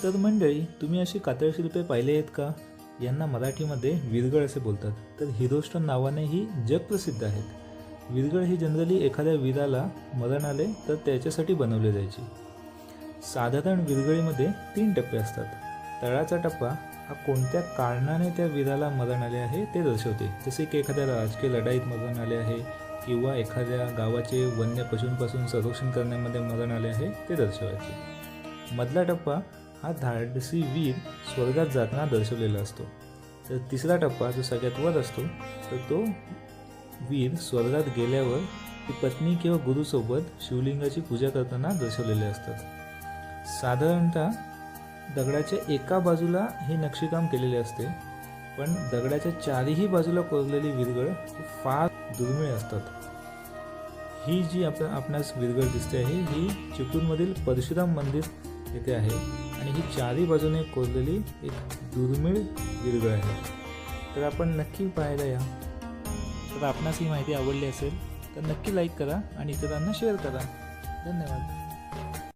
तर मंडळी, तुम्ही अशी कातळशिल्पे पाहिले आहेत का? यांना मराठीमध्ये विरगळ असे बोलतात. तर हिरोस्टोन नावाने ही जगप्रसिद्ध आहेत. विरगळ ही जनरली एखाद्या वीराला मरण आले तर त्याच्यासाठी बनवली जायची. साधारण विरगळीमध्ये 3 टप्पे असतात. तळाचा टप्पा हा कोणत्या कारणाने त्या वीराला मरण आले आहे ते दर्शवते, जसे की एखाद्या राजकीय लढाईत मरण आले आहे किंवा एखाद्या गावाचे वन्य पशूंपासून संरक्षण करण्यामध्ये मरण आले आहे ते दर्शवायचे. मधला टप्पा हा धाडसी वीर स्वर्गात जाताना दर्शवलेला असतो. तर तिसरा टप्पा जो सगळ्यात वर असतो तर तो वीर स्वर्गात गेल्यावर ती पत्नी किंवा गुरुसोबत शिवलिंगाची पूजा करताना दर्शवलेले असतात. साधारणतः दगडाच्या एका बाजूला हे नक्षीकाम केलेले असते, पण दगडाच्या चारही बाजूला कोरलेली विरगळ फार दुर्मिळ असतात. ही जी आपणास विरगळ दिसते आहे ही चिपळूणमधील परशुराम मंदिर येथे आहे आणि ही चारही बाजूने कोरलेली एक दुर्मिळ विरगळ आहे. तर आपण नक्की पाहायला या. तर आपणास ही माहिती आवडली असेल तर नक्की लाईक करा आणि इतरांना शेअर करा. धन्यवाद.